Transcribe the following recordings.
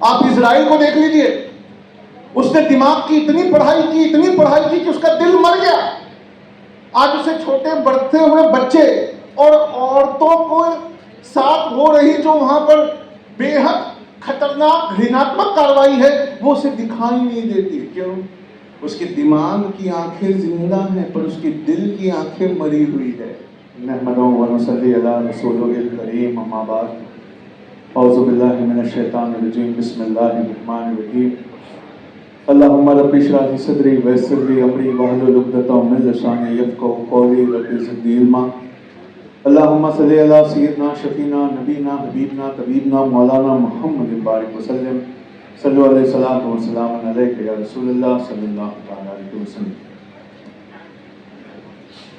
आप इजराइल को देख लीजिए, उसने दिमाग की इतनी पढ़ाई की कि उसका दिल मर गया। आज उसे छोटे बढ़ते हुए बच्चे और औरतों को साथ हो रही जो वहां पर बेहद खतरनाक घृणात्मक कार्रवाई है, वो उसे दिखाई नहीं देती। क्यों? उसके दिमाग की आंखें जिंदा हैं, पर उसके दिल की आंखें मरी हुई है। नहमदुहु व नसल्ली अला रसूलिल करीम, अम्मा बाद, औज़ु बिल्लाहि मिनश शैतानिर रजीम, बिस्मिल्लाहिर रहमानिर रहीम। अल्लाहुम्मा रब्बि इश्रह ली सदरी व यस्सिर ली अमरी वहलुल उक़दतम मिन लिसानी यफ़क़हू क़ौली, रब्बि ज़िदनी इल्मा। अल्लाहुम्मा सल्लि अला सय्यिदना शफ़ीना नबीना हबीबना तबीबना मौलाना मुहम्मदिन बारिक वसल्लम। सल्लु अलैहि सलातु व सलाम अलैका या रसूलल्लाह सल्लल्लाहु अलैहि वसल्लम।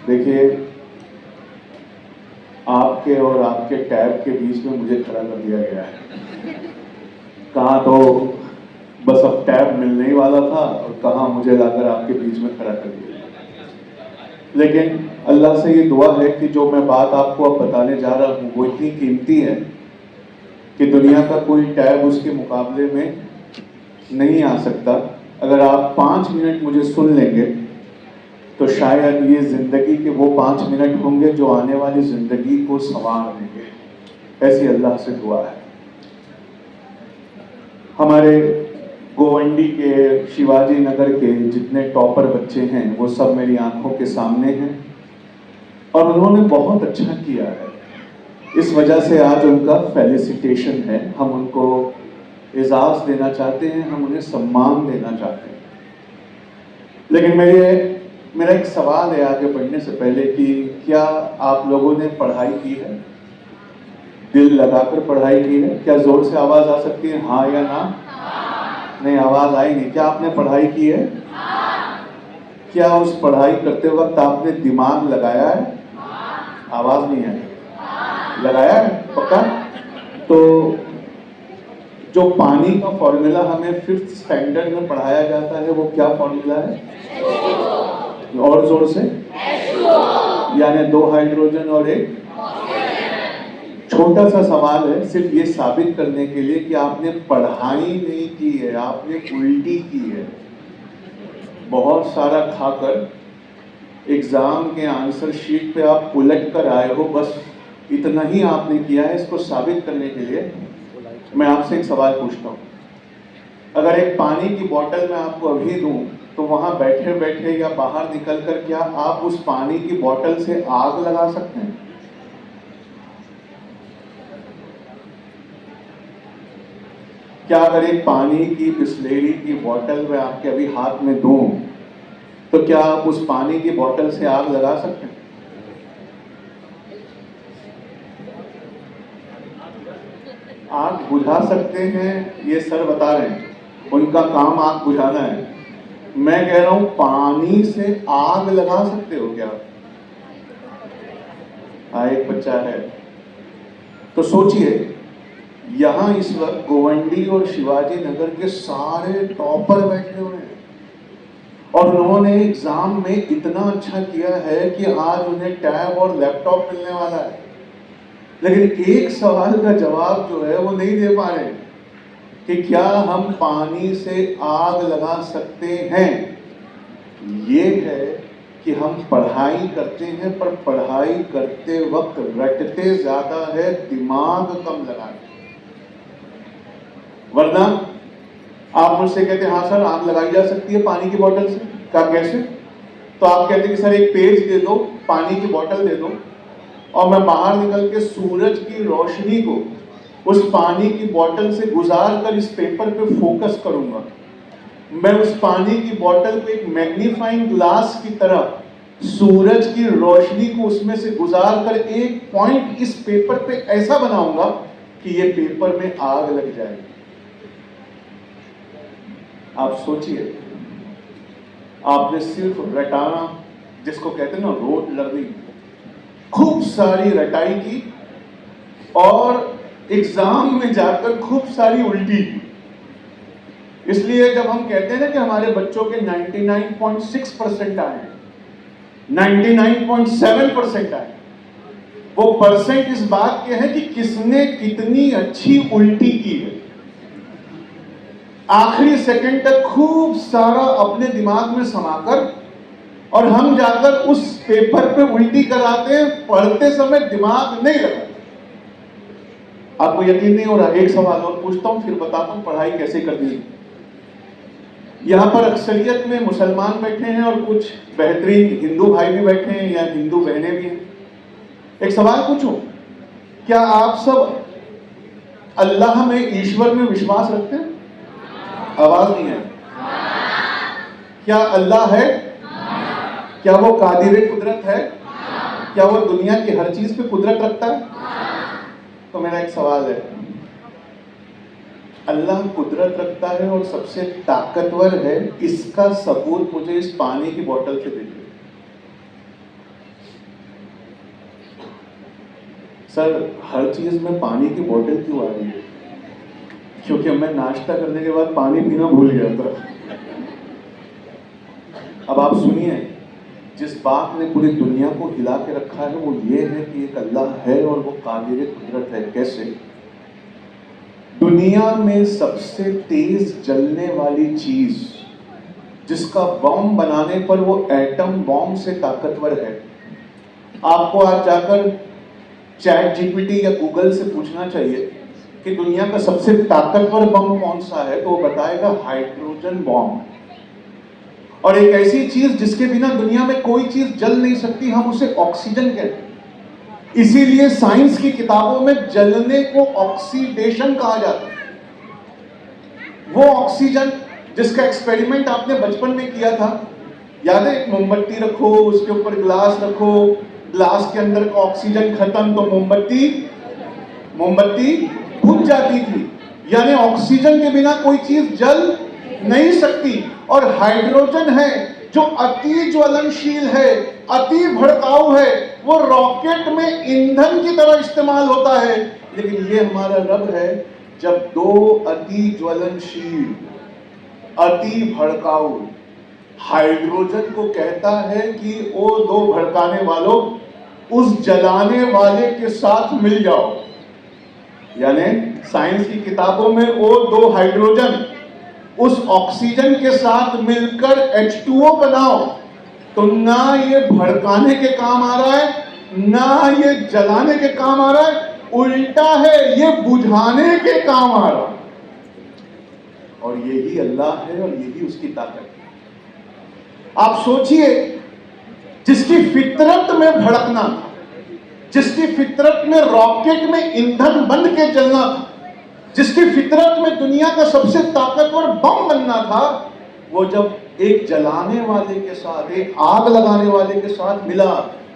देखिए, आपके और आपके टैब के बीच में मुझे खड़ा कर दिया गया है। कहाँ तो बस अब टैब मिलने ही वाला था और कहाँ मुझे लाकर आपके बीच में खड़ा कर दिया। लेकिन अल्लाह से ये दुआ है कि जो मैं बात आपको अब बताने जा रहा हूँ वो इतनी कीमती है कि दुनिया का कोई टैब उसके मुकाबले में नहीं आ सकता। अगर आप 5 मिनट मुझे सुन लेंगे तो शायद ये जिंदगी के वो 5 मिनट होंगे जो आने वाली जिंदगी को संवार देंगे। ऐसी अल्लाह से दुआ है। हमारे गोवंडी के, शिवाजी नगर के जितने टॉपर बच्चे हैं वो सब मेरी आंखों के सामने हैं और उन्होंने बहुत अच्छा किया है। इस वजह से आज उनका फेलिसिटेशन है। हम उनको एजाज देना चाहते हैं, हम उन्हें सम्मान देना चाहते हैं। लेकिन मेरा एक सवाल है आगे बढ़ने से पहले कि क्या आप लोगों ने पढ़ाई की है? दिल लगाकर पढ़ाई की है? क्या जोर से आवाज आ सकती है, हाँ या ना? नहीं, आवाज आई नहीं। क्या आपने पढ़ाई की है? क्या उस पढ़ाई करते वक्त आपने दिमाग लगाया है? आवाज नहीं आई। लगाया है पक्का? तो जो पानी का फॉर्मूला हमें 5th स्टैंडर्ड में पढ़ाया जाता है वो क्या फॉर्मूला है? और जोर से, यानी 2 हाइड्रोजन और 1। छोटा सा सवाल है सिर्फ ये साबित करने के लिए कि आपने पढ़ाई नहीं की है, आपने उल्टी की है। बहुत सारा खाकर एग्जाम के आंसर शीट पे आप उलट कर आए हो, बस इतना ही आपने किया है। इसको साबित करने के लिए मैं आपसे एक सवाल पूछता हूँ। अगर एक पानी की बोतल मैं आपको अभी दूं तो वहां बैठे बैठे या बाहर निकलकर क्या आप उस पानी की बोतल से आग लगा सकते हैं? क्या अगर एक पानी की बिस्लेरी की बोतल मैं आपके अभी हाथ में दूं तो क्या आप उस पानी की बोतल से आग लगा सकते हैं? आग बुझा सकते हैं, ये सर बता रहे हैं, उनका काम आग बुझाना है। मैं कह रहा हूं पानी से आग लगा सकते हो क्या? हाँ, एक बच्चा है। तो सोचिए, यहां इस वक्त गोवंडी और शिवाजी नगर के सारे टॉपर बैठे हुए हैं और उन्होंने एग्जाम में इतना अच्छा किया है कि आज उन्हें टैब और लैपटॉप मिलने वाला है। लेकिन एक सवाल का जवाब जो है वो नहीं दे पा रहे कि क्या हम पानी से आग लगा सकते हैं। ये है कि हम पढ़ाई करते हैं पर पढ़ाई करते वक्त रटते ज्यादा है, दिमाग कम लगाते। वरना आप मुझसे कहते हैं हाँ सर आग लगाई जा सकती है पानी की बोतल से। क्या, कैसे? तो आप कहते हैं कि सर एक पेज दे दो, पानी की बोतल दे दो और मैं बाहर निकल के सूरज की रोशनी को उस पानी की बोतल से गुजार कर इस पेपर पे फोकस करूंगा। मैं उस पानी की बोतल को एक मैग्नीफाइंग ग्लास की तरह सूरज की रोशनी को उसमें से गुजार कर एक पॉइंट इस पेपर पे ऐसा बनाऊंगा कि ये पेपर में आग लग जाएगी। आप सोचिए, आपने सिर्फ रटाना, जिसको कहते हैं ना रोट लर्निंग, खूब सारी रटाई की और एग्जाम में जाकर खूब सारी उल्टी की। इसलिए जब हम कहते हैं ना कि हमारे बच्चों के 99.6% आए, 99.7% आए, वो परसेंट इस बात के हैं कि किसने कितनी अच्छी उल्टी की है। आखिरी सेकंड तक खूब सारा अपने दिमाग में समाकर और हम जाकर उस पेपर पे उल्टी कराते हैं, पढ़ते समय दिमाग नहीं लगाते। आपको यकीन नहीं हो रहा, एक सवाल और पूछता हूं फिर बताता हूं पढ़ाई कैसे करनी है। यहां पर अक्सरियत में मुसलमान बैठे हैं और कुछ बेहतरीन हिंदू भाई भी बैठे हैं या हिंदू बहनें भी हैं। एक सवाल पूछूं, क्या आप सब अल्लाह में, ईश्वर में विश्वास रखते हैं? आवाज नहीं है। क्या अल्लाह है? क्या वो कादिर कुदरत है? क्या वो दुनिया की हर चीज पे कुदरत रखता है? तो मेरा एक सवाल है, अल्लाह कुदरत रखता है और सबसे ताकतवर है, इसका सबूत मुझे इस पानी की बोतल से दीजिए। सर, हर चीज में पानी की बोतल क्यों आ रही है? क्योंकि मैं नाश्ता करने के बाद पानी पीना भूल गया था। अब आप सुनिए, जिस बात ने पूरी दुनिया को हिला के रखा है वो ये है कि एक अल्लाह है और वो कादिर कुदरत है। कैसे? दुनिया में सबसे तेज जलने वाली चीज जिसका बॉम्ब बनाने पर वो एटम बॉम्ब से ताकतवर है। आपको आज जाकर चैट जीपीटी या गूगल से पूछना चाहिए कि दुनिया का सबसे ताकतवर बम कौन सा है, तो वो बताएगा हाइड्रोजन बॉम्ब। और एक ऐसी चीज जिसके बिना दुनिया में कोई चीज जल नहीं सकती, हम उसे ऑक्सीजन कहते हैं। इसीलिए साइंस की किताबों में जलने को ऑक्सीडेशन कहा जाता है। वो ऑक्सीजन जिसका एक्सपेरिमेंट आपने बचपन में किया था, याद है? एक मोमबत्ती रखो, उसके ऊपर ग्लास रखो, ग्लास के अंदर का ऑक्सीजन खत्म तो मोमबत्ती बुझ जाती थी। यानी ऑक्सीजन के बिना कोई चीज जल नहीं सकती। और हाइड्रोजन है जो अति ज्वलनशील है, अति भड़काऊ है, वो रॉकेट में ईंधन की तरह इस्तेमाल होता है। लेकिन ये हमारा रब है, जब दो अति ज्वलनशील, अति भड़काऊ हाइड्रोजन को कहता है कि वो दो भड़काने वालों, उस जलाने वाले के साथ मिल जाओ। यानी साइंस की किताबों में वो दो हाइड्रोजन उस ऑक्सीजन के साथ मिलकर H2O बनाओ, तो ना ये भड़काने के काम आ रहा है, ना ये जलाने के काम आ रहा है, उल्टा है, ये बुझाने के काम आ रहा है। और यही अल्लाह है और यही उसकी ताकत है। आप सोचिए, जिसकी फितरत में भड़कना था, जिसकी फितरत में रॉकेट में ईंधन बन के चलना था, जिसकी फितरत में दुनिया का सबसे ताकतवर बम बनना था, वो जब एक जलाने वाले के साथ, एक आग लगाने वाले के साथ मिला,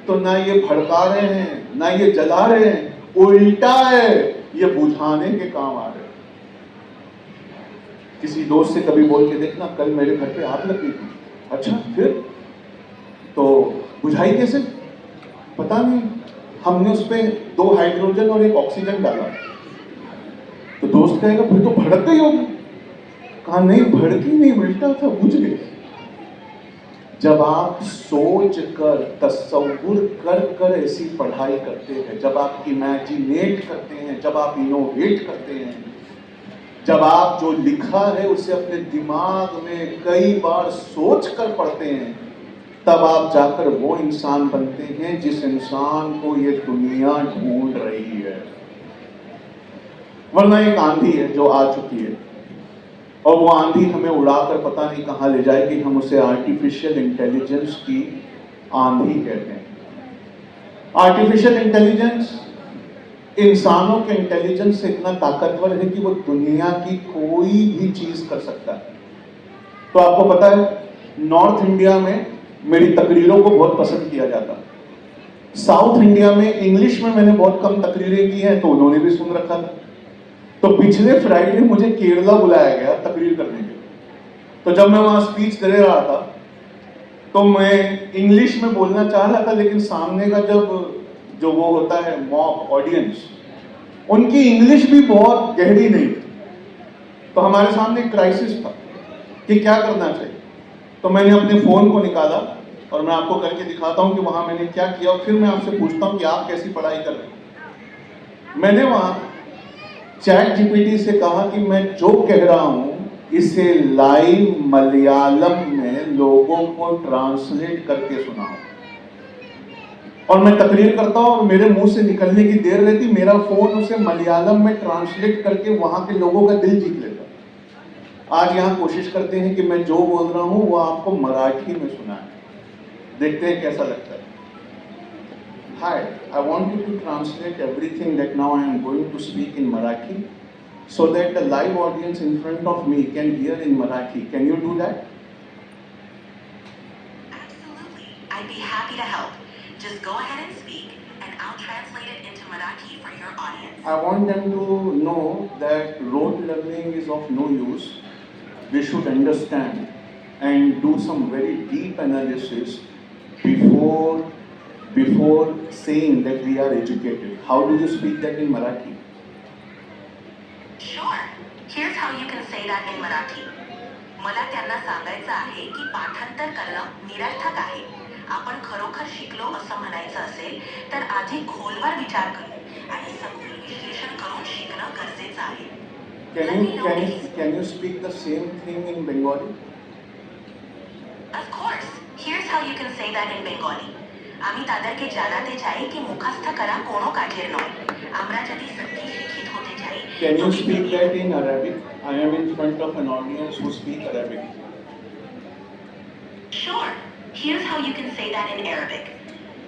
तो ना ये भड़का रहे हैं, ना ये जला रहे हैं, उल्टा है, ये बुझाने के काम आ रहे हैं। किसी दोस्त से कभी बोल के देखना, कल मेरे घर पे आग लगी थी। अच्छा, फिर? तो बुझाई कैसे? पता नहीं, हमने उस पे 2 हाइड्रोजन और 1 ऑक्सीजन डाला। तो दोस्त कहेगा फिर तो भड़क गई होगी। कहा नहीं, भड़की नहीं, उल्टा था, बुझ गई। जब आप सोच कर, तसव्वुर कर कर ऐसी पढ़ाई करते हैं, जब आप इमेजिनेट करते हैं, जब आप इनोवेट करते हैं, जब आप जो लिखा है उसे अपने दिमाग में कई बार सोच कर पढ़ते हैं, तब आप जाकर वो इंसान बनते हैं जिस इंसान को ये दुनिया ढूंढ रही है। वरना एक आंधी है जो आ चुकी है, और वो आंधी हमें उड़ाकर पता नहीं कहां ले जाएगी। हम उसे आर्टिफिशियल इंटेलिजेंस की आंधी कहते हैं। आर्टिफिशियल इंटेलिजेंस इंसानों के इंटेलिजेंस से इतना ताकतवर है कि वो दुनिया की कोई भी चीज कर सकता है। तो आपको पता है, नॉर्थ इंडिया में मेरी तकरीरों को बहुत पसंद किया जाता है। साउथ इंडिया में इंग्लिश में मैंने बहुत कम तकरीरें की हैं, तो उन्होंने भी सुन रखा था। तो पिछले फ्राइडे मुझे केरला बुलाया गया तकरीर करने के लिए। तो जब मैं वहां स्पीच दे रहा था, तो मैं इंग्लिश में बोलना चाह रहा था, लेकिन सामने का जो वो होता है मॉब ऑडियंस, उनकी इंग्लिश भी बहुत गहरी नहीं थी। तो हमारे सामने एक क्राइसिस था कि क्या करना चाहिए। तो मैंने अपने फोन को निकाला और मैं आपको करके दिखाता हूं कि वहां मैंने क्या किया, और फिर मैं आपसे पूछता हूं कि आप कैसी पढ़ाई कर रहे हैं। मैंने वहां चैट जीपीटी से कहा कि मैं जो कह रहा हूं इसे लाइव मलयालम में लोगों को ट्रांसलेट करके सुनाओ। और मैं तकरीर करता हूं और मेरे मुंह से निकलने की देर रहती, मेरा फोन उसे मलयालम में ट्रांसलेट करके वहां के लोगों का दिल जीत लेता। आज यहां कोशिश करते हैं कि मैं जो बोल रहा हूं वो आपको मराठी में सुनाए, देखते हैं कैसा लगता है। Hi, I want you to translate everything that now I am going to speak in Marathi so that the live audience in front of me can hear in Marathi. Can you do that? Absolutely. I'd be happy to help. Just go ahead and speak and I'll translate it into Marathi for your audience. I want them to know that rote learning is of no use. We should understand and do some very deep analysis before saying that we are educated. How do you speak that in Marathi? Sure. Here's how you can say that in Marathi. मला त्यांना सांगायचं आहे की पाठांतर करणं निरर्थक आहे. आपण खरोखर शिकलो असं म्हणायचं असेल तर आधी खोलवर विचार करू आणि सखोल विश्लेषण करून शिकणं गरजेचं आहे. Can you speak the same thing in Bengali? Of course. Here's how you can say that in Bengali. আমি তাদেরকে জানাতে চাই কি মুখস্থ করা কোনো কাজের নয়। আমরা যদি সত্যি শিক্ষিত হতে চাই। Can you speak that in Arabic? I am in front of an audience who speak Arabic. Sure. Here's how you can say that in Arabic.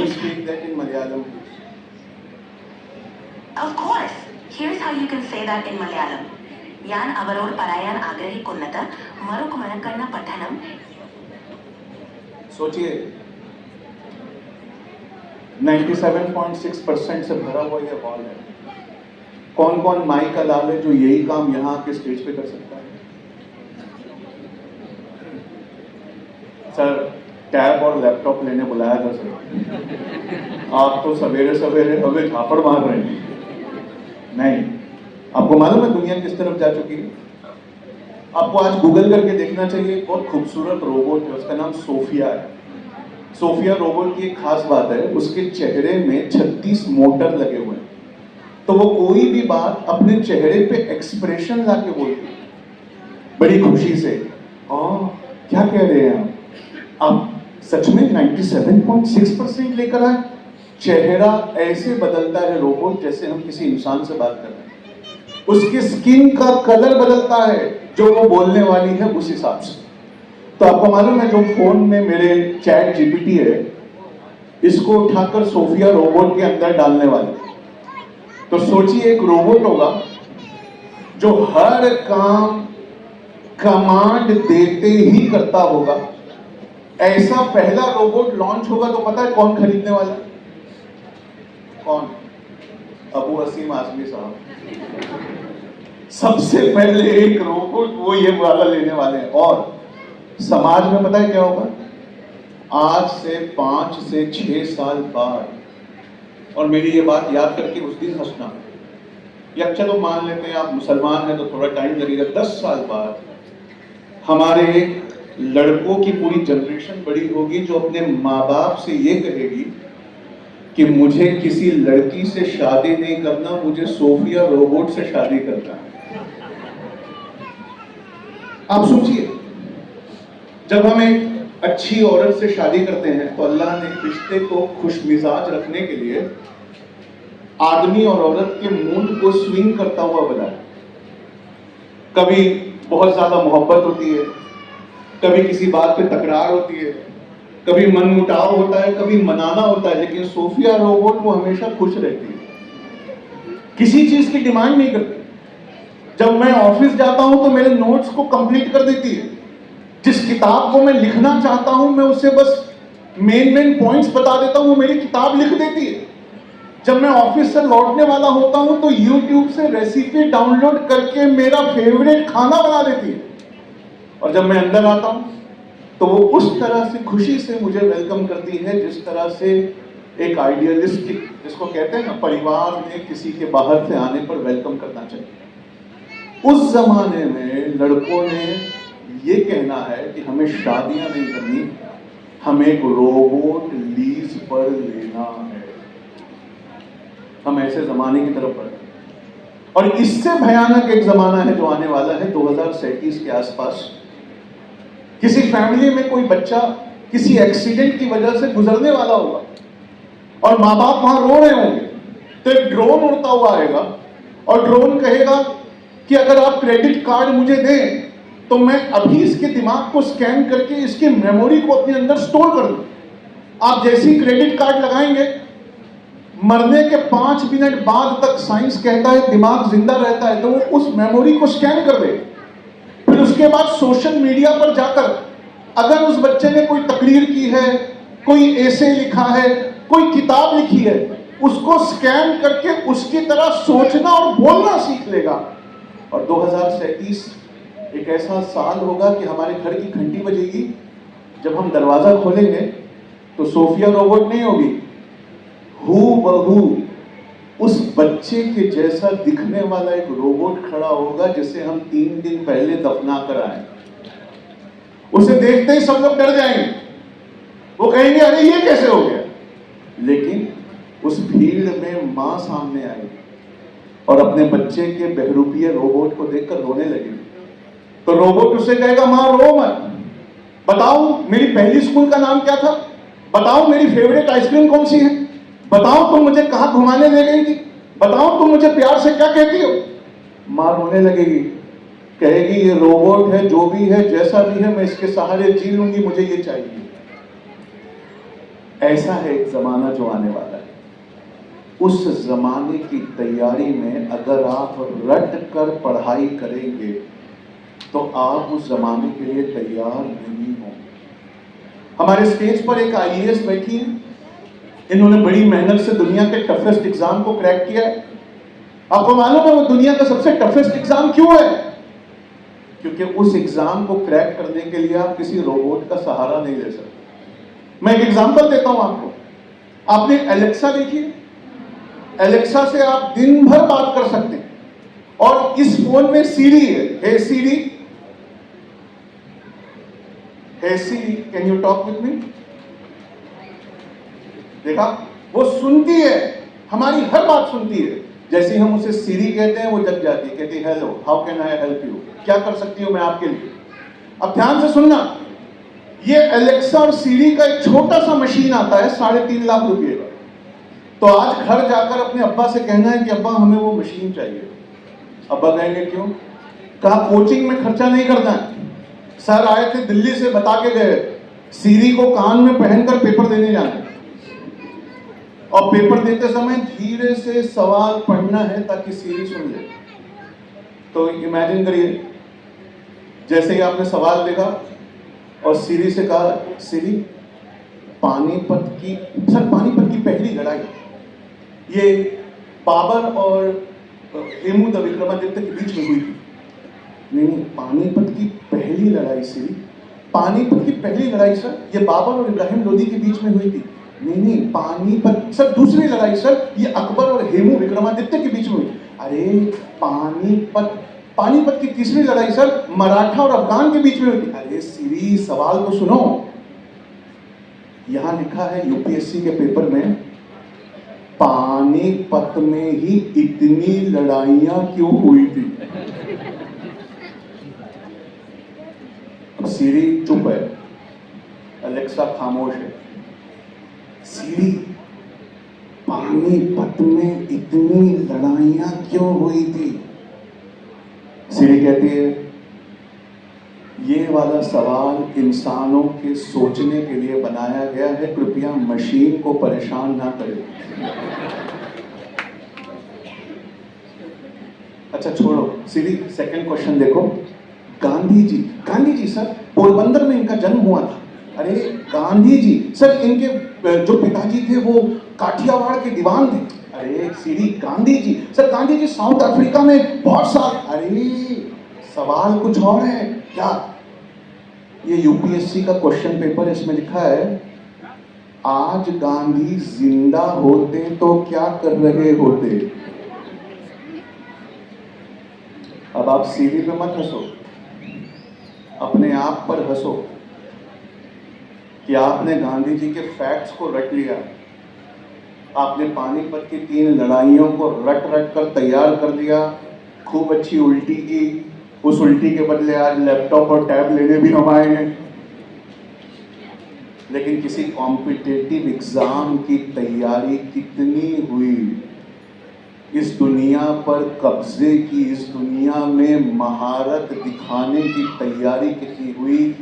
you speak that in Malayalam? Of course. Here's how you can say that in Malayalam. ഞാൻ അവരോട് പറയാൻ ആഗ്രഹിക്കുന്നത് മറുകുമനക്കണ്ണ പഠനം. सोचिए 97.6% से भरा हुआ ये हॉल है। कौन कौन माई का लाल है जो यही काम यहाँ के स्टेज पे कर सकता है? सर टैब और लैपटॉप लेने बुलाया था सर। आप तो सवेरे सवेरे हमें झापड़ मार रहे हैं। नहीं, आपको मालूम है दुनिया किस तरफ जा चुकी है? आपको आज गूगल करके देखना चाहिए। बहुत खूबसूरत रोबोट है, उसका नाम सोफिया है। सोफिया रोबोट की एक खास बात है, उसके चेहरे में 36 मोटर लगे हुए हैं। तो वो कोई भी बात अपने चेहरे पे एक्सप्रेशन लाके बोलती है, बड़ी खुशी से। क्या कह रहे हैं आप सच में 97.6% लेकर आए? चेहरा ऐसे बदलता है रोबोट जैसे हम किसी इंसान से बात कर रहे हैं। उसकी स्किन का कलर बदलता है जो वो बोलने वाली है उस हिसाब से। तो आपको मालूम है जो फोन में मेरे चैट जीपीटी है, इसको उठाकर सोफिया रोबोट के अंदर डालने वाले। तो सोचिए एक रोबोट होगा जो हर काम कमांड देते ही करता होगा। ऐसा पहला रोबोट लॉन्च होगा तो पता है कौन खरीदने वाला? कौन? अबू वसीम आजमी साहब सबसे पहले एक रोबोट वो ये वाला लेने वाले हैं। और समाज में पता है क्या होगा? आज से 5 से 6 साल बाद, और मेरी ये बात याद करके उस दिन हंसना, या चलो मान लेते हैं आप मुसलमान हैं तो थोड़ा टाइम लगेगा, 10 साल बाद हमारे लड़कों की पूरी जनरेशन बड़ी होगी जो अपने माँ बाप से ये कहेगी कि मुझे किसी लड़की से शादी नहीं करना, मुझे सोफिया रोबोट से शादी करना है। आप सोचिए, जब हम एक अच्छी औरत से शादी करते हैं तो अल्लाह ने रिश्ते को खुशमिजाज रखने के लिए आदमी और औरत के मूड को स्विंग करता हुआ बनाया। कभी बहुत ज्यादा मोहब्बत होती है, कभी किसी बात पे तकरार होती है, कभी मनमुटाव होता है, कभी मनाना होता है, लेकिन सोफिया रोबोट वो हमेशा खुश रहती है, किसी चीज की डिमांड नहीं करती। जब मैं ऑफिस जाता हूं तो मेरे नोट्स को कंप्लीट कर देती है। जिस किताब को मैं लिखना चाहता हूं मैं उससे बस मेन पॉइंट्स बता देता हूं, वो मेरी किताब लिख देती है। जब मैं ऑफिस से लौटने वाला होता हूं तो YouTube से रेसिपी डाउनलोड करके मेरा फेवरेट खाना बना देती है। और जब मैं अंदर आता हूं तो वो उस तरह से खुशी से मुझे वेलकम करती है जिस तरह से एक आइडियलिस्टिक, जिसको कहते हैं ना, परिवार में किसी के बाहर से आने पर वेलकम करना चाहिए। उस जमाने में लड़कों ने ये कहना है कि हमें शादियां नहीं करनी, हमें एक रोबोट लीज पर लेना है। हम ऐसे जमाने की तरफ बढ़ रहे हैं। और इससे भयानक एक जमाना है जो आने वाला है 2037 के आसपास। किसी फैमिली में कोई बच्चा किसी एक्सीडेंट की वजह से गुजरने वाला होगा और माँ बाप वहां रो रहे होंगे, तो एक ड्रोन उड़ता हुआ आएगा और ड्रोन कहेगा कि अगर आप क्रेडिट कार्ड मुझे दें तो मैं अभी इसके दिमाग को स्कैन करके इसकी मेमोरी को अपने अंदर स्टोर कर दूं। आप जैसी क्रेडिट कार्ड लगाएंगे, मरने के 5 मिनट बाद तक साइंस कहता है दिमाग जिंदा रहता है, तो वो उस मेमोरी को स्कैन कर दे। फिर उसके बाद सोशल मीडिया पर जाकर अगर उस बच्चे ने कोई तकरीर की है, कोई एसे लिखा है, कोई किताब लिखी है, उसको स्कैन करके उसकी तरह सोचना और बोलना सीख लेगा। और 2037 एक ऐसा साल होगा कि हमारे घर की घंटी बजेगी, जब हम दरवाजा खोलेंगे तो सोफिया रोबोट नहीं होगी, हूबहू उस बच्चे के जैसा दिखने वाला एक रोबोट खड़ा होगा जिसे हम 3 दिन पहले दफना कर आए। उसे देखते ही सब लोग डर जाएंगे, वो कहेंगे अरे ये कैसे हो गया। लेकिन उस भीड़ में मां सामने आई और अपने बच्चे के बहरूपीय रोबोट को देखकर रोने लगी, तो रोबोट उसे कहेगा मां रो मत, बताओ मेरी पहली स्कूल का नाम क्या था, बताओ मेरी फेवरेट आइसक्रीम कौन सी है, बताओ तुम मुझे कहां घुमाने ले गई थी, बताओ तुम मुझे प्यार से क्या कहती हो। मां रोने लगेगी, कहेगी ये रोबोट है, जो भी है जैसा भी है मैं इसके सहारे जी लूंगी, मुझे ये चाहिए। ऐसा है एक जमाना जो आने वाला है। उस जमाने की तैयारी में अगर आप रट कर पढ़ाई करेंगे तो आप उस जमाने के लिए तैयार नहीं हो। हमारे स्टेज पर एक आईएएस बैठी है, इन्होंने बड़ी मेहनत से दुनिया के टफेस्ट एग्जाम को क्रैक किया है। आपको मालूम है वो दुनिया का सबसे टफेस्ट एग्जाम क्यों है? क्योंकि उस एग्जाम को क्रैक करने के लिए आप किसी रोबोट का सहारा नहीं ले सकते। मैं एक एग्जांपल देता हूं आपको। आपने एलेक्सा देखी? एलेक्सा से आप दिन भर बात कर सकते हैं। और इस फोन में सीरी है, hey Siri, hey Siri can you talk with me. देखा, वो सुनती है, हमारी हर बात सुनती है। जैसे हम उसे सीरी कहते हैं वो जग जाती है, कहती है hello how can I help you, क्या कर सकती हूं मैं आपके लिए। अब ध्यान से सुनना, ये एलेक्सा और सीरी का एक छोटा सा मशीन आता है 3.5 लाख रुपए का। तो आज घर जाकर अपने अब्बा से कहना है कि अब्बा हमें वो मशीन चाहिए। अब्बा कहेंगे क्यों? कहा कोचिंग में खर्चा नहीं करना है, सर आए थे दिल्ली से बता के गए सीरी को कान में पहनकर पेपर देने जाना है, और पेपर देते समय धीरे से सवाल पढ़ना है ताकि सीरी सुन ले। तो इमेजिन करिए, जैसे ही आपने सवाल देखा और सीरी से कहा सीरी पानीपत की पहली लड़ाई ये बाबर और हेमू द विक्रमादित्य के बीच में हुई थी। नहीं, पानीपत की पहली लड़ाई सीरी, पानीपत की पहली लड़ाई सर ये बाबर और इब्राहिम लोदी के बीच में हुई थी। नहीं, पानीपत सर दूसरी लड़ाई सर ये अकबर और हेमू विक्रमादित्य के बीच में हुई। अरे पानीपत की तीसरी लड़ाई सर मराठा और अफगान के बीच में हुई थी। अरे सीरी सवाल तो सुनो, यहां लिखा है यूपीएससी के पेपर में पानीपत में ही इतनी लड़ाइयां क्यों हुई थी। अब सीरी चुप है, अलेक्सा खामोश है। सीरी पानीपत में इतनी लड़ाइयां क्यों हुई थी? सीरी कहती है ये वाला सवाल इंसानों के सोचने के लिए बनाया गया है, कृपया मशीन को परेशान ना करें। अच्छा छोड़ो सीरी, सेकंड क्वेश्चन देखो। गांधी जी सर पोरबंदर में इनका जन्म हुआ था। अरे गांधी जी सर इनके जो पिताजी थे वो काठियावाड़ के दीवान थे। अरे सीरी गांधी जी साउथ अफ्रीका में बहुत साल। अरे सवाल कुछ और है क्या? ये यूपीएससी का क्वेश्चन पेपर, इसमें लिखा है आज गांधी जिंदा होते तो क्या कर रहे होते। अब आप सीरी पे मत हंसो, अपने आप पर हंसो कि आपने गांधी जी के फैक्ट्स को रट लिया। आपने पानीपत की 3 लड़ाइयों को रट रट कर तैयार कर दिया, खूब अच्छी उल्टी की। उस उल्टी के बदले आज लैपटॉप और टैब लेने भी हम आए हैं। लेकिन किसी कॉम्पिटिटिव एग्जाम की तैयारी कितनी हुई, इस दुनिया पर कब्जे की, इस दुनिया में महारत दिखाने की तैयारी कितनी हुई,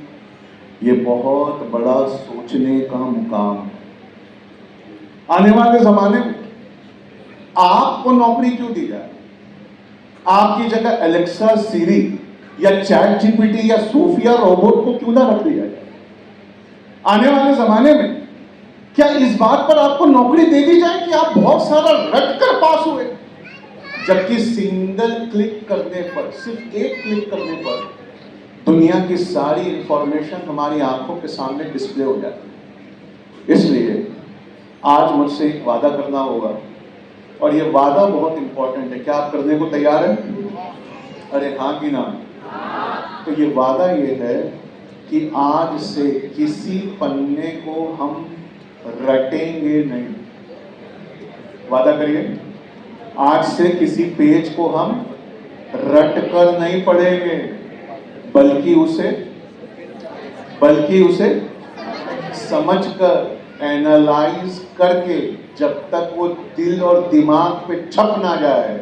ये बहुत बड़ा सोचने का मुकाम है। आने वाले जमाने में आपको नौकरी क्यों दी जाए? आपकी जगह एलेक्सा, सीरी या चैट जीपीटी या सोफिया रोबोट को क्यों ना रख दिया जाए? आने वाले जमाने में क्या इस बात पर आपको नौकरी दे दी जाए कि आप बहुत सारा रट कर पास हुए, जबकि सिंगल क्लिक करने पर, सिर्फ एक क्लिक करने पर दुनिया की सारी इंफॉर्मेशन हमारी आंखों के सामने डिस्प्ले हो जाती है। इसलिए आज मुझसे एक वादा करना होगा, और ये वादा बहुत इंपॉर्टेंट है। क्या आप करने को तैयार हैं? अरे हाँ कि ना? तो ये वादा ये है कि आज से किसी पन्ने को हम रटेंगे नहीं। वादा करिए, आज से किसी पेज को हम रट कर नहीं पढ़ेंगे, बल्कि उसे समझकर, एनालाइज करके, जब तक वो दिल और दिमाग पे छप ना जाए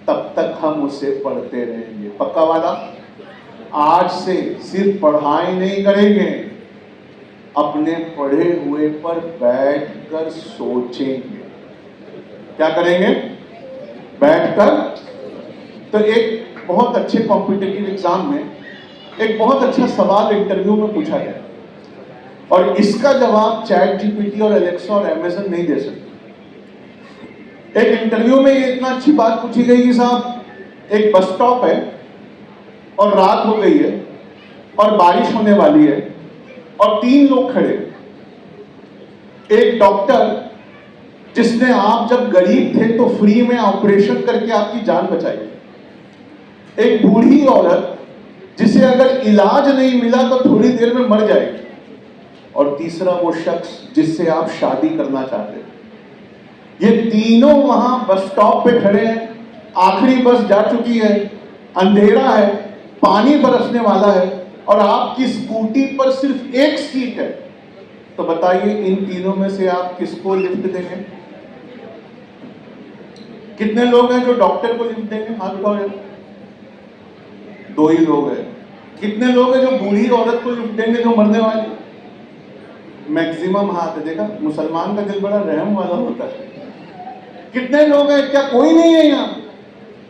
तब तक हम उसे पढ़ते रहेंगे। पक्का वादा? आज से सिर्फ पढ़ाई नहीं करेंगे, अपने पढ़े हुए पर बैठकर सोचेंगे। क्या करेंगे? बैठकर। तो एक बहुत अच्छे कॉम्पिटिटिव एग्जाम में एक बहुत अच्छा सवाल इंटरव्यू में पूछा गया, और इसका जवाब चैट जीपीटी और एलेक्सा और अमेज़न नहीं दे सकते। एक इंटरव्यू में ये इतना अच्छी बात पूछी गई कि साहब, एक बस स्टॉप है और रात हो गई है और बारिश होने वाली है और 3 लोग खड़े। एक डॉक्टर जिसने आप जब गरीब थे तो फ्री में ऑपरेशन करके आपकी जान बचाई, एक बूढ़ी औरत जिसे अगर इलाज नहीं मिला तो थोड़ी देर में मर जाएगी, और तीसरा वो शख्स जिससे आप शादी करना चाहते हैं। ये तीनों वहां बस स्टॉप पे खड़े हैं, आखिरी बस जा चुकी है, अंधेरा है, पानी बरसने वाला है, और आपकी स्कूटी पर सिर्फ एक सीट है। तो बताइए, इन तीनों में से आप किसको लिफ्ट देंगे? कितने लोग हैं जो डॉक्टर को लिफ्ट देंगे? हाथ उठाओ यार। 2 ही लोग हैं। कितने लोग हैं जो बूढ़ी औरत को लिफ्ट देंगे जो मरने वाली? मैक्सिमम हाथ है। देखा, मुसलमान का दिल बड़ा रहम वाला होता है। कितने लोग हैं? क्या कोई नहीं है यहाँ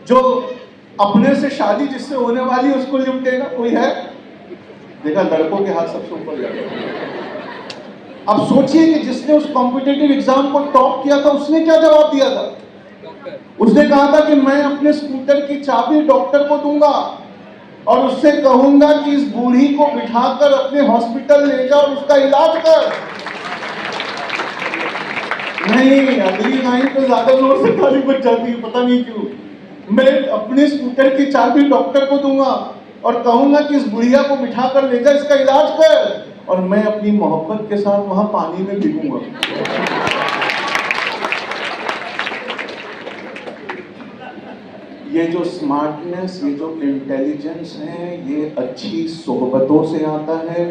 जो अपने से शादी जिससे होने वाली है उसको लिफ्ट देगा? कोई है? देखा, लड़कों के हाथ सबसे ऊपर जाते हैं। अब सोचिए कि जिसने उस कॉम्पिटिटिव एग्जाम को टॉप किया था उसने क्या जवाब दिया था? उसने कहा था कि मैं अपने स्कूटर की चाबी डॉक्टर को दूंगा और उससे कहूंगा कि इस बूढ़ी को बिठाकर अपने हॉस्पिटल ले जा और उसका इलाज कर। नहीं, अगली लाइन पे ज्यादा जोर से ताली बज जाती है, पता नहीं क्यों। मैं अपने स्कूटर की चाबी डॉक्टर को दूंगा और कहूंगा कि इस बुढ़िया को बिठाकर ले जा, इसका इलाज कर, और मैं अपनी मोहब्बत के साथ वहां पानी में भीगूंगा। ये जो स्मार्टनेस, ये जो इंटेलिजेंस है, ये अच्छी सोहबतों से आता है।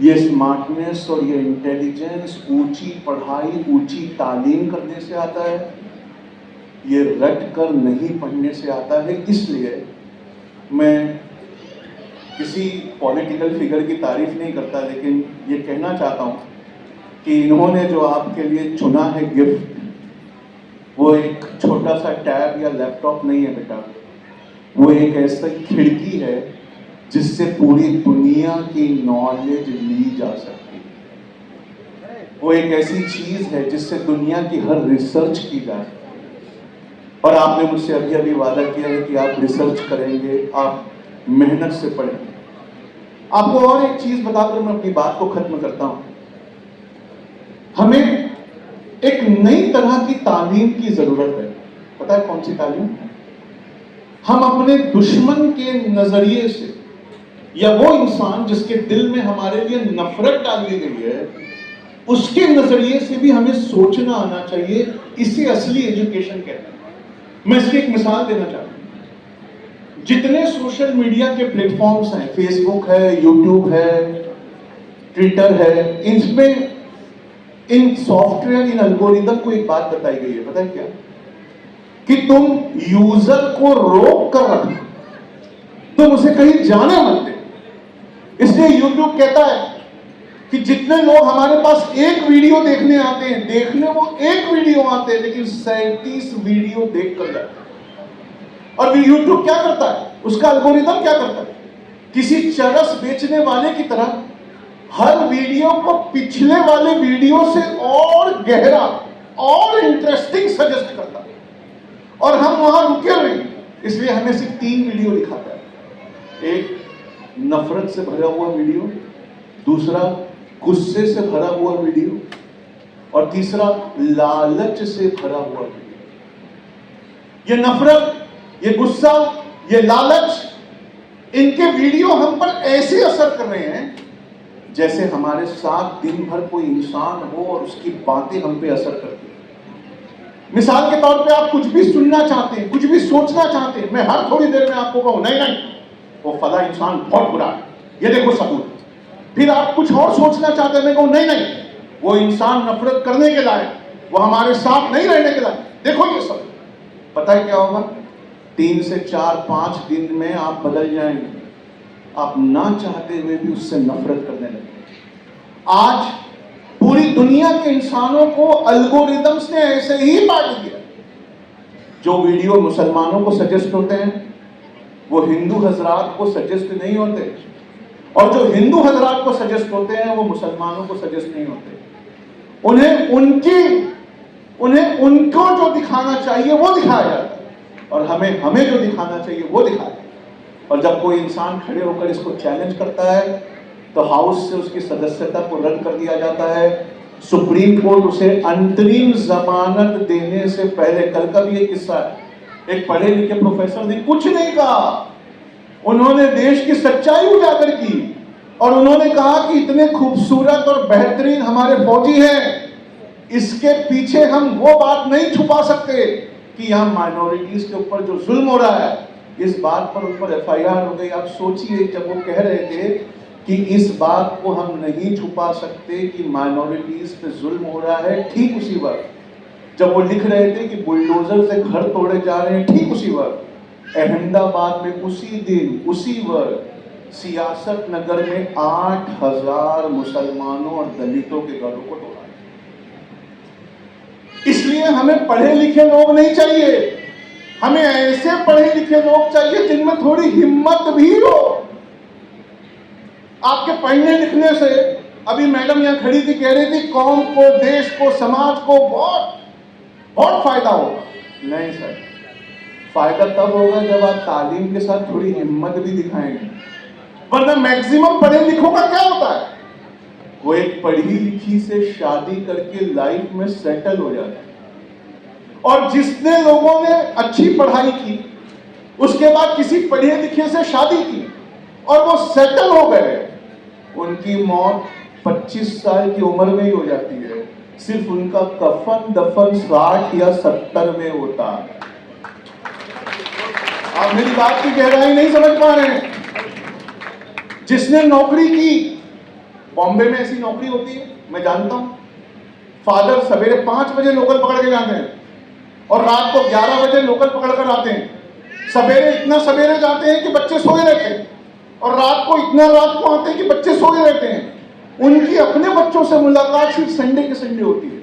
ये स्मार्टनेस और ये इंटेलिजेंस ऊंची पढ़ाई, ऊंची तालीम करने से आता है। ये रट कर नहीं पढ़ने से आता है। इसलिए मैं किसी पॉलिटिकल फिगर की तारीफ नहीं करता, लेकिन ये कहना चाहता हूँ कि इन्होंने जो आपके लिए चुना है गिफ्ट, वो एक छोटा सा टैब या लैपटॉप नहीं है बेटा। वो एक ऐसी खिड़की है जिससे पूरी दुनिया की नॉलेज ली जा सकती है। वो एक ऐसी चीज है जिससे दुनिया की हर रिसर्च की जा सकती है। और आपने मुझसे अभी अभी वादा किया है कि आप रिसर्च करेंगे, आप मेहनत से पढ़ेंगे। आपको और एक चीज बताकर मैं अपनी बात को खत्म करता हूं। हमें एक नई तरह की तालीम की जरूरत है। पता है कौन सी तालीम? हम अपने दुश्मन के नजरिए से, या वो इंसान जिसके दिल में हमारे लिए नफरत डाल दी गई है, उसके नजरिए से भी हमें सोचना आना चाहिए। इसे असली एजुकेशन कहते हैं। मैं इसकी एक मिसाल देना चाहता हूं। जितने सोशल मीडिया के प्लेटफॉर्म्स हैं, फेसबुक है, यूट्यूब है, ट्विटर है, इनमें इन सॉफ्टवेयर, इन एल्गोरिदम को एक बात बताई गई है, पता है क्या? कि तुम यूजर को रोक कर रखो, तुम उसे कहीं जाने मत दे। इसलिए यूट्यूब कहता है कि जितने लोग हमारे पास एक वीडियो देखने आते हैं, देखने वो एक वीडियो आते हैं, लेकिन 37 वीडियो देख कर जाते हैं। और यूट्यूब क्या करता है? उसका एल्गोरिदम क्या करता है? किसी चरस बेचने वाले की तरह हर वीडियो को पिछले वाले वीडियो से और गहरा और इंटरेस्टिंग सजेस्ट करता है, और हम वहां रुके नहीं, इसलिए हमें सिर्फ 3 वीडियो दिखाता है। एक नफरत से भरा हुआ वीडियो, दूसरा गुस्से से भरा हुआ वीडियो, और तीसरा लालच से भरा हुआ वीडियो। ये नफरत, ये गुस्सा, ये लालच, इनके वीडियो हम पर ऐसे असर कर रहे हैं जैसे हमारे साथ दिन भर कोई इंसान हो और उसकी बातें हम पे असर करती हैं। मिसाल के तौर पे आप कुछ भी सुनना चाहते हैं, कुछ भी सोचना चाहते हैं, मैं हर थोड़ी देर में आपको कहूं नहीं नहीं वो फला इंसान बहुत बुरा है, ये देखो सबूत। फिर आप कुछ और सोचना चाहते हैं, मैं कहूं नहीं नहीं वो इंसान नफरत करने के लायक, वो हमारे साथ नहीं रहने के लायक, देखो ये सब। पता है क्या होगा? 3 से 4-5 दिन में आप बदल जाएंगे। आप ना चाहते हुए भी उससे नफरत करने लगेंगे। आज पूरी दुनिया के इंसानों को एल्गोरिदम्स ने ऐसे ही बांट दिया। जो वीडियो मुसलमानों को सजेस्ट होते हैं वो हिंदू हजरात को सजेस्ट नहीं होते, और जो हिंदू हजरात को सजेस्ट होते हैं वो मुसलमानों को सजेस्ट नहीं होते। उन्हें उनको जो दिखाना चाहिए वो दिखाया जाता है, और हमें जो दिखाना चाहिए वो दिखाया जाता है। और जब कोई इंसान खड़े होकर इसको चैलेंज करता है तो हाउस से उसकी सदस्यता को रद्द कर दिया जाता है। सुप्रीम कोर्ट उसे अंतरिम जमानत देने से पहले, कल का भी एक किस्सा है, एक पढ़े लिखे प्रोफेसर ने कुछ नहीं कहा, उन्होंने देश की सच्चाई उजागर की और उन्होंने कहा कि इतने खूबसूरत और बेहतरीन हमारे फौजी हैं, इसके पीछे हम वो बात नहीं छुपा सकते कि यहाँ माइनॉरिटीज के ऊपर जो जुल्म हो रहा है, इस बात पर उन पर एफआईआर हो गई। आप सोचिए, जब वो कह रहे थे कि इस बात को हम नहीं छुपा सकते कि माइनॉरिटीज पे जुल्म हो रहा है, ठीक उसी वक्त जब वो लिख रहे थे कि बुलडोजर से घर तोड़े जा रहे हैं, ठीक उसी वक्त अहमदाबाद में उसी दिन उसी वक्त सियासत नगर में 8000 मुसलमानों और दलितों के घरों को तोड़ा। इसलिए हमें पढ़े लिखे लोग नहीं चाहिए, हमें ऐसे पढ़े लिखे लोग चाहिए जिनमें थोड़ी हिम्मत भी हो। आपके पढ़ने लिखने से, अभी मैडम यहां खड़ी थी, कह रही थी कौम को, देश को, समाज को बहुत बहुत फायदा होगा। नहीं सर, फायदा तब होगा जब आप तालीम के साथ थोड़ी हिम्मत भी दिखाएंगे, वरना मैक्सिमम पढ़े लिखों का क्या होता है? वो एक पढ़ी लिखी से शादी करके लाइफ में सेटल हो जाता है। और जिसने लोगों ने अच्छी पढ़ाई की, उसके बाद किसी पढ़े लिखे से शादी की और वो सेटल हो गए, उनकी मौत 25 साल की उम्र में ही हो जाती है। सिर्फ उनका कफन दफन 60 या 70 में होता है। आप मेरी बात की गहराई नहीं समझ पा रहे हैं। जिसने नौकरी की, बॉम्बे में ऐसी नौकरी होती है, मैं जानता हूं, फादर सवेरे 5 बजे लोकल पकड़ के जाते हैं और रात को 11 बजे लोकल पकड़ कर आते हैं। सवेरे इतना सवेरे जाते हैं कि बच्चे सोए रहते हैं, और रात को इतना रात को आते हैं कि बच्चे सोए रहते हैं। उनकी अपने बच्चों से मुलाकात सिर्फ संडे के संडे होती है।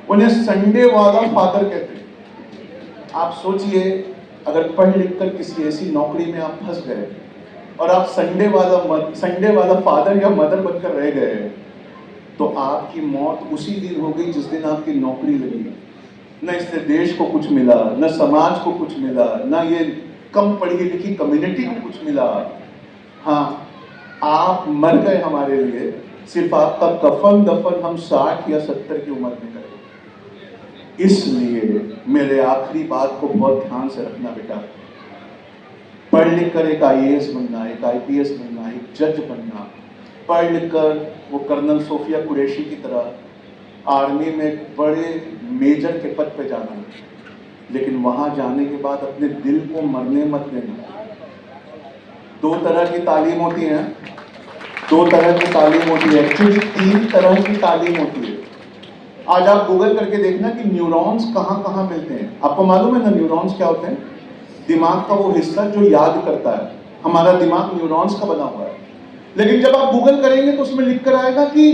उन्हें संडे वाला फादर कहते हैं। आप सोचिए, अगर पढ़ लिख कर किसी ऐसी नौकरी में आप फंस गए और आप संडे वाला फादर या मदर बनकर रह गए, तो आपकी मौत उसी दिन हो गई जिस दिन आपकी नौकरी लगी। न इससे देश को कुछ मिला, न समाज को कुछ मिला, न ये कम पढ़ी लिखी कम्युनिटी को कुछ मिला। हाँ, आप मर गए हमारे लिए, सिर्फ आपका कफन दफन हम 60 या 70 की उम्र में करें। इसलिए मेरे आखिरी बात को बहुत ध्यान से रखना बेटा। पढ़ लिख कर एक IAS बनना, एक IPS बनना, एक जज बनना, पढ़ लिख कर वो कर्नल सोफिया कुरैशी की तरह आर्मी में एक बड़े मेजर के पद पे जाना, लेकिन वहां जाने के बाद अपने दिल को मरने मत देना। दो तरह की तालीम होती है, दो तरह की तालीम होती है, एक्चुअली 3 तरह की तालीम होती है। आज आप गूगल करके देखना कि न्यूरॉन्स कहाँ कहाँ मिलते हैं। आपको मालूम है ना न्यूरॉन्स क्या होते हैं? दिमाग का वो हिस्सा जो याद करता है। हमारा दिमाग न्यूरॉन्स का बना हुआ है। लेकिन जब आप गूगल करेंगे तो उसमें लिख कर आएगा कि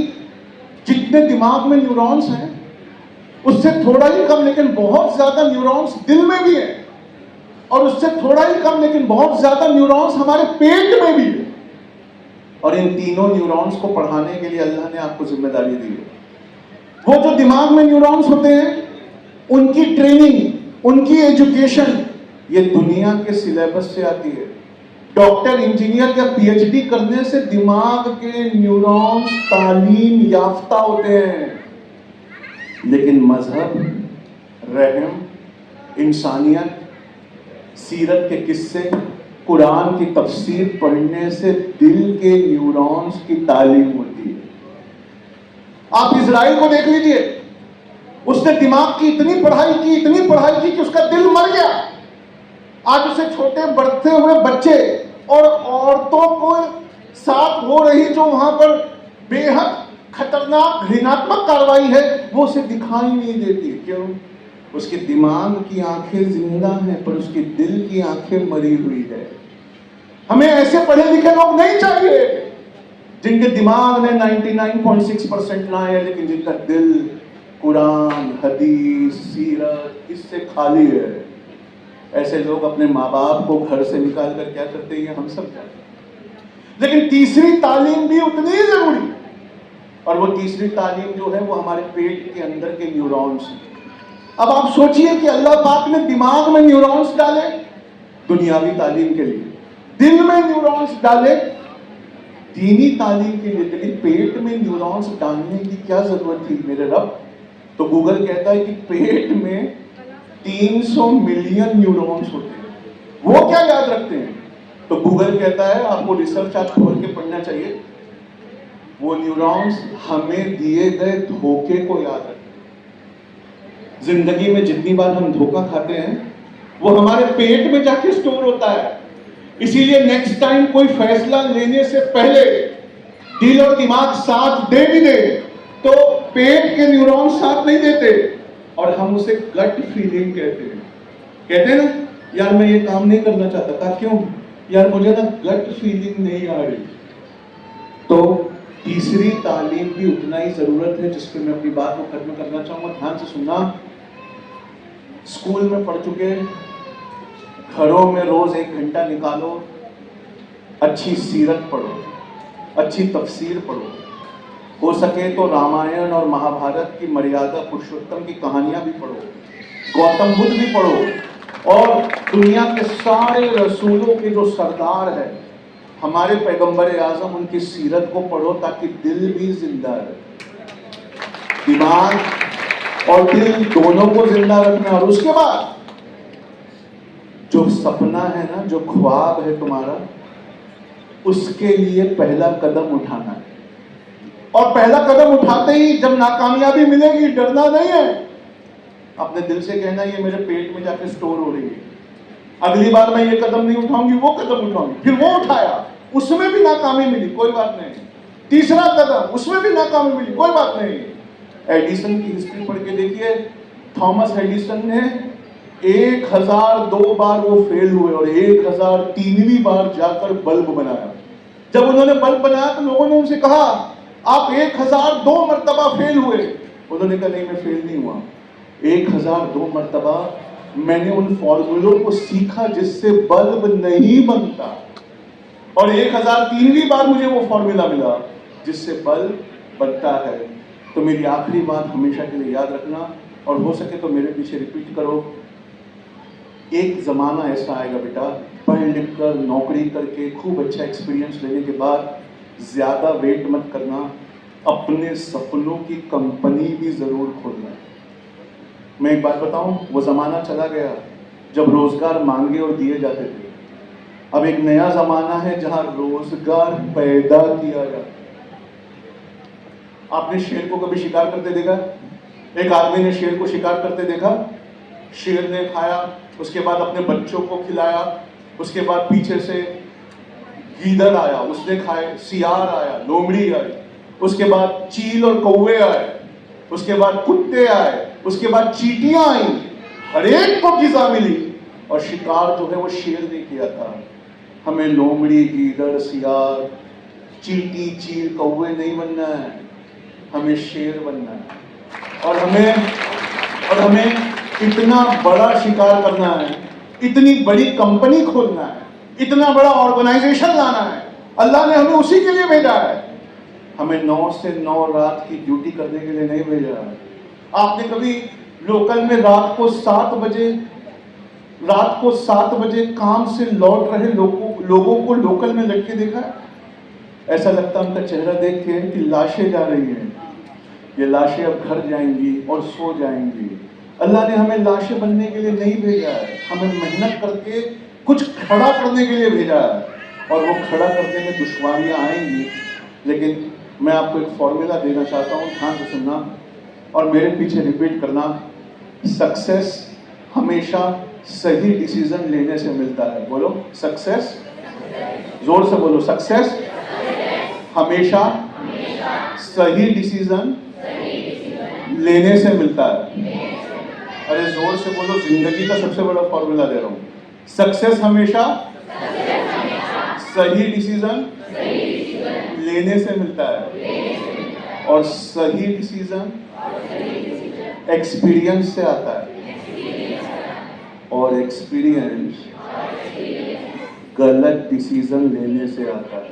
जितने दिमाग में न्यूरॉन्स हैं उससे थोड़ा ही कम लेकिन बहुत ज्यादा न्यूरॉन्स दिल में भी है, और उससे थोड़ा ही कम लेकिन बहुत ज्यादा न्यूरॉन्स हमारे पेट में भी है। और इन तीनों न्यूरॉन्स को पढ़ाने के लिए अल्लाह ने आपको जिम्मेदारी दी है। वो जो दिमाग में न्यूरॉन्स होते हैं उनकी ट्रेनिंग, उनकी एजुकेशन ये दुनिया के सिलेबस से आती है। डॉक्टर, इंजीनियर या पीएचडी करने से दिमाग के न्यूरॉन्स तालीम याफ्ता होते हैं। लेकिन मजहब, रहम, इंसानियत, सीरत के किस्से, कुरान की तफसीर पढ़ने से दिल के न्यूरॉन्स की तालीम होती है। आप इजराइल को देख लीजिए, उसने दिमाग की इतनी पढ़ाई की, इतनी पढ़ाई की कि उसका दिल मर गया। आज उसे छोटे बढ़ते हुए बच्चे और औरतों को साथ हो रही जो वहां पर बेहद खतरनाक घृणात्मक कार्रवाई है वो उसे दिखाई नहीं देती। क्यों? उसके दिमाग की आंखें जिंदा हैं पर उसके दिल की आंखें मरी हुई है। हमें ऐसे पढ़े लिखे लोग नहीं चाहिए जिनके दिमाग ने 99.6% लाए हैं लेकिन जिनका दिल कुरान, हदीस, सीरत इससे खाली है। ऐसे लोग अपने माँ बाप को घर से निकाल कर क्या करते हैं हम सब जानते हैं। लेकिन तीसरी तालीम भी उतनी ही जरूरी है, और वो तीसरी तालीम जो है वो हमारे पेट के अंदर के न्यूरॉन्स हैं। अब आप सोचिए कि अल्लाह पाक ने दिमाग में न्यूरॉन्स डाले दुनियावी तालीम के लिए, दिल में न्यूरॉन्स डाले दीनी तालीम के लिए, लेकिन पेट में न्यूरॉन्स डालने की क्या जरूरत थी मेरे रब? तो गूगल कहता है कि पेट में 300 मिलियन न्यूरॉन्स होते हैं। वो क्या याद रखते हैं? तो गूगल कहता है आपको रिसर्च आज खोल के पढ़ना चाहिए, वो न्यूरॉन्स हमें दिए गए धोखे को याद रखते हैं। जिंदगी में जितनी बार हम धोखा खाते हैं वो हमारे पेट में जाके स्टोर होता है। इसीलिए नेक्स्ट टाइम कोई फैसला लेने से पहले दिल और दिमाग साथ दे भी दे तो पेट के न्यूरॉन्स साथ नहीं देते, और हम उसे गट फीलिंग कहते हैं। कहते हैं ना, यार मैं ये काम नहीं करना चाहता था, क्यों? यार मुझे ना गट फीलिंग नहीं आ रही। तो तीसरी तालीम भी उतना ही जरूरत है, जिस पे मैं अपनी बात को खत्म करना चाहूंगा। ध्यान से सुनना। स्कूल में पढ़ चुके, घरों में रोज 1 घंटा निकालो, अच्छी सीरत पढ़ो, अच्छी तफसीर पढ़ो, हो सके तो रामायण और महाभारत की मर्यादा पुरुषोत्तम की कहानियां भी पढ़ो, गौतम बुद्ध भी पढ़ो, और दुनिया के सारे रसूलों के जो सरदार है हमारे पैगंबर आजम उनकी सीरत को पढ़ो ताकि दिल भी जिंदा रहे। दिमाग और दिल दोनों को जिंदा रखना। और उसके बाद जो सपना है ना, जो ख्वाब है तुम्हारा, उसके लिए पहला कदम उठाना है। और पहला कदम उठाते ही जब नाकामयाबी मिलेगी डरना नहीं है, अपने दिल से कहना ये मेरे पेट में जाके स्टोर हो रही है, अगली बार मैं ये कदम नहीं उठाऊंगी, वो कदम उठाऊंगी। फिर वो उठाया, उसमें भी नाकामी मिली, कोई बात नहीं। तीसरा कदम, उसमें भी नाकामी मिली, कोई बात नहीं। एडिसन की हिस्ट्री पढ़ के देखिए, थॉमस एडिसन ने 1002 बार वो फेल हुए और 1003वीं बार जाकर बल्ब बनाया। जब उन्होंने बल्ब बनाया तो लोगों ने उनसे कहा आप 1002 मर्तबा फेल हुए। उन्होंने कहा नहीं, मैं फेल नहीं हुआ। 1002 मर्तबा मैंने उन फॉर्मूलों को सीखा जिससे बल्ब नहीं बनता, और 1003वीं बार मुझे वो फॉर्मूला मिला जिससे बल्ब बनता है। तो मेरी आखिरी बात हमेशा के लिए याद रखना, और हो सके तो मेरे पीछे रिपीट करो। एक जमाना ऐसा आएगा बेटा, पढ़ लिख कर नौकरी करके खूब अच्छा एक्सपीरियंस लेने के बाद ज्यादा वेट मत करना, अपने सपनों की कंपनी भी जरूर खोलना। मैं एक बात बताऊं, वो जमाना चला गया जब रोजगार मांगे और दिए जाते थे। अब एक नया जमाना है जहां रोजगार पैदा किया जाता है। आपने शेर को कभी शिकार करते देखा? एक आदमी ने शेर को शिकार करते देखा, शेर ने खाया, उसके बाद अपने बच्चों को खिलाया, उसके बाद पीछे से गीदड़ आया, उसने खाए, सियार आया, लोमड़ी आई, उसके बाद चील और कौवे आए, उसके बाद कुत्ते आए, उसके बाद चींटियां आई, हर एक को गिज़ा मिली और शिकार जो है वो शेर ने किया था। हमें लोमड़ी, गीदड़, सियार, चींटी, चील, कौवे नहीं बनना है, हमें शेर बनना है। और हमें इतना बड़ा शिकार करना है, इतनी बड़ी कंपनी खोलना है, इतना बड़ा ऑर्गेनाइजेशन लाना है। अल्लाह ने हमें उसी के लिए भेजा है। हमें 9 से 9 रात की ड्यूटी करने के लिए नहीं भेजा है। आपने कभी लोकल में रात को 7 बजे काम से लौट रहे लोगों को लोकल में लटके देखा है? ऐसा लगता है उनका चेहरा देख के कि लाशें जा रही हैं, ये लाशें अब घर जाएंगी और सो जाएंगी। अल्लाह ने हमें लाशें बनने के लिए नहीं भेजा है, हमें मेहनत करके कुछ खड़ा करने के लिए भेजा है। और वो खड़ा करने में दुश्वारियां आएंगी, लेकिन मैं आपको एक फॉर्मूला देना चाहता हूँ, ध्यान से सुनना और मेरे पीछे रिपीट करना। सक्सेस हमेशा सही डिसीजन लेने से मिलता है। बोलो सक्सेस, जोर से बोलो, सक्सेस हमेशा सही डिसीजन लेने से मिलता है। अरे जोर से बोलो, जिंदगी का सबसे बड़ा फॉर्मूला दे रहा हूं। सक्सेस हमेशा सही डिसीजन लेने से मिलता है और सही डिसीजन एक्सपीरियंस से आता है और एक्सपीरियंस गलत डिसीजन लेने से आता है।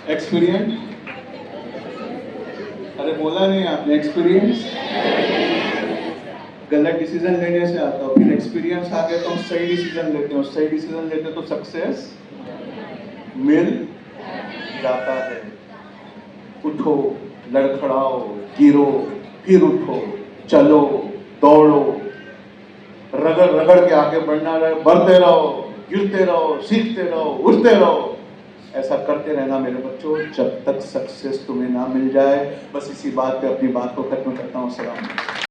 एक्सपीरियंस, अरे बोला नहीं आपने, एक्सपीरियंस गलत डिसीजन लेने से आता है। फिर एक्सपीरियंस आ गया तो हम सही डिसीजन लेते हैं, और सही डिसीजन लेते हैं तो सक्सेस मिल जाता है। उठो, लड़खड़ाओ, गिरो, फिर उठो, चलो, दौड़ो, रगड़ रगड़ के आगे बढ़ते रहो, गिरते रहो, सीखते रहो, उठते रहो। ऐसा करते रहना मेरे बच्चों, जब तक सक्सेस तुम्हें ना मिल जाए। बस इसी बात पे अपनी बात को खत्म करता हूँ। सलाम।